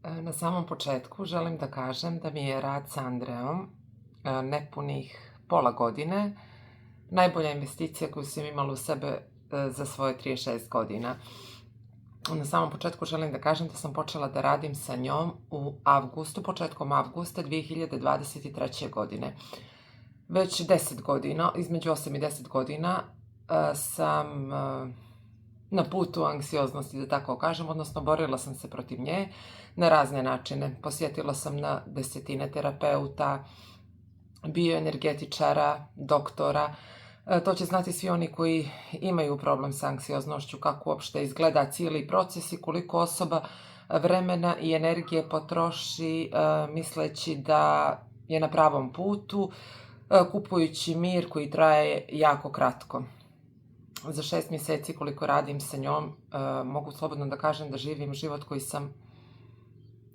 Na samom početku želim da kažem da mi je rad sa Andreom nepunih pola godine najbolja investicija koju sam imala u sebe za svoje 36 godina. Na samom početku želim da kažem da sam počela da radim sa njom početkom avgusta 2023. godine. Već 10 godina, između 8 i 10 godina sam na putu anksioznosti, da tako kažem, odnosno borila sam se protiv nje na razne načine. Posjetila sam na desetine terapeuta, bioenergetičara, doktora. To će znati svi oni koji imaju problem sa anksioznošću, kako uopšte izgleda cijeli proces i koliko osoba vremena i energije potroši misleći da je na pravom putu, kupujući mir koji traje jako kratko. Za 6 mjeseci koliko radim sa njom, mogu slobodno da kažem da živim život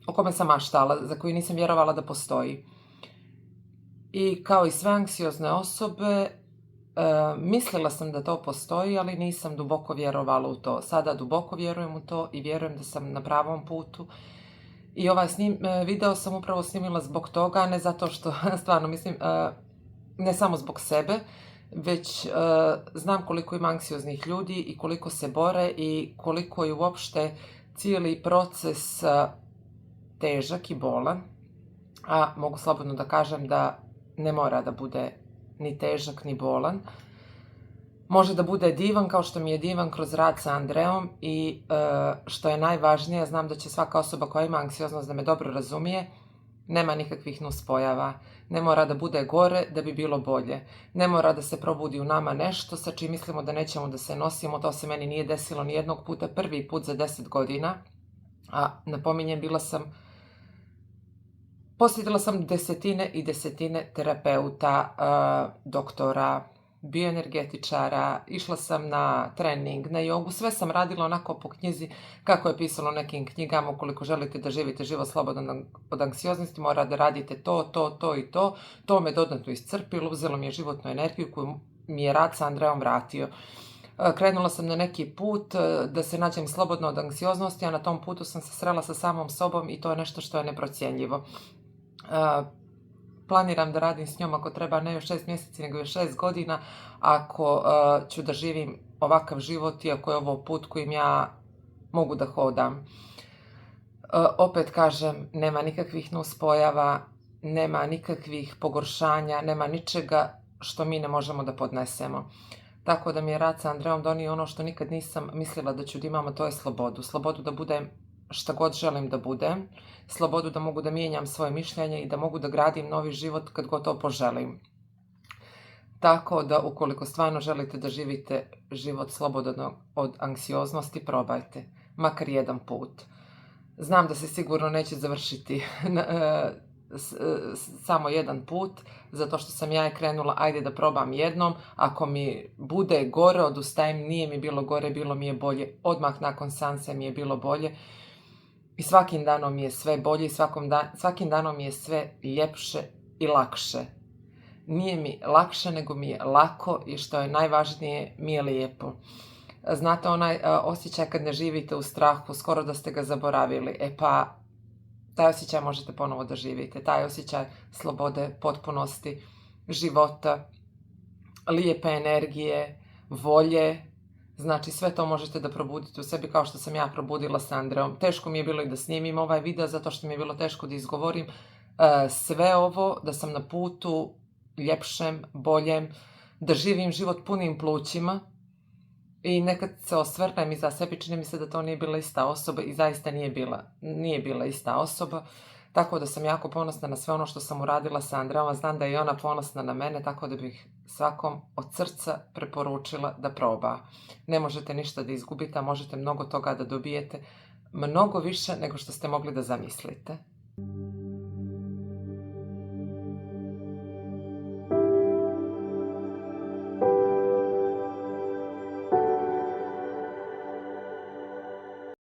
o kome sam maštala, za koji nisam vjerovala da postoji. I kao i sve anksiozne osobe, mislila sam da to postoji, ali nisam duboko vjerovala u to. Sada duboko vjerujem u to i vjerujem da sam na pravom putu. I ovaj video sam upravo snimila zbog toga, ne zato što, stvarno mislim, ne samo zbog sebe, već znam koliko ima anksioznih ljudi i koliko se bore i koliko je uopšte cijeli proces težak i bolan. A mogu slobodno da kažem da ne mora da bude ni težak ni bolan. Može da bude divan kao što mi je divan kroz rad sa Andreom i što je najvažnije, znam da će svaka osoba koja ima anksioznost da me dobro razumije, nema nikakvih nuspojava. Ne mora da bude gore da bi bilo bolje. Ne mora da se probudi u nama nešto sa čim mislimo da nećemo da se nosimo. To se meni nije desilo ni jednog puta, prvi put za 10 godina. A napominjem, posjetila sam desetine i desetine terapeuta, doktora, bioenergetičara, išla sam na trening, na jogu, sve sam radila onako po knjizi kako je pisalo u nekim knjigama. Ukoliko želite da živite život slobodan od anksioznosti, mora da radite to i to. To me dodatno iscrpilo, uzelo mi je životnu energiju koju mi je rad sa Andreom vratio. Krenula sam na neki put da se nađem slobodno od anksioznosti, a na tom putu sam se srela sa samom sobom i to je nešto što je neprocjenjivo. Planiram da radim s njom ako treba ne još 6 mjeseci nego još 6 godina, ako ću da živim ovakav život i ako je ovo put kojim ja mogu da hodam. Opet kažem, nema nikakvih nuspojava, nema nikakvih pogoršanja, nema ničega što mi ne možemo da podnesemo. Tako da mi je rad sa Andreom donio ono što nikad nisam mislila da ću da imam, a to je slobodu. Slobodu da budem šta god želim da budem, slobodu da mogu da mijenjam svoje mišljenje i da mogu da gradim novi život kad god to poželim. Tako da ukoliko stvarno želite da živite život slobodan od anksioznosti, probajte, makar jedan put. Znam da se sigurno neće završiti samo jedan put, zato što sam ja krenula, ajde da probam jednom, ako mi bude gore, odustajem, nije mi bilo gore, bilo mi je bolje, odmah nakon seansa mi je bilo bolje. I svakim danom mi je sve bolje i svakim danom mi je sve ljepše i lakše. Nije mi lakše, nego mi je lako i što je najvažnije, mi je lijepo. Znate onaj osjećaj kad ne živite u strahu, skoro da ste ga zaboravili. Pa taj osjećaj možete ponovo da živite. Taj osjećaj slobode, potpunosti, života, lijepe energije, volje. Znači sve to možete da probudite u sebi kao što sam ja probudila sa Andreom. Teško mi je bilo i da snimim ovaj video zato što mi je bilo teško da izgovorim sve ovo, da sam na putu ljepšem, boljem, da živim život punim plućima. I nekad se osvrnem iza sebi, čini mi se da to nije bila ista osoba i zaista nije bila ista osoba. Tako da sam jako ponosna na sve ono što sam uradila sa Andreom, znam da je i ona ponosna na mene, tako da bih svakom od srca preporučila da proba. Ne možete ništa da izgubite, a možete mnogo toga da dobijete, mnogo više nego što ste mogli da zamislite.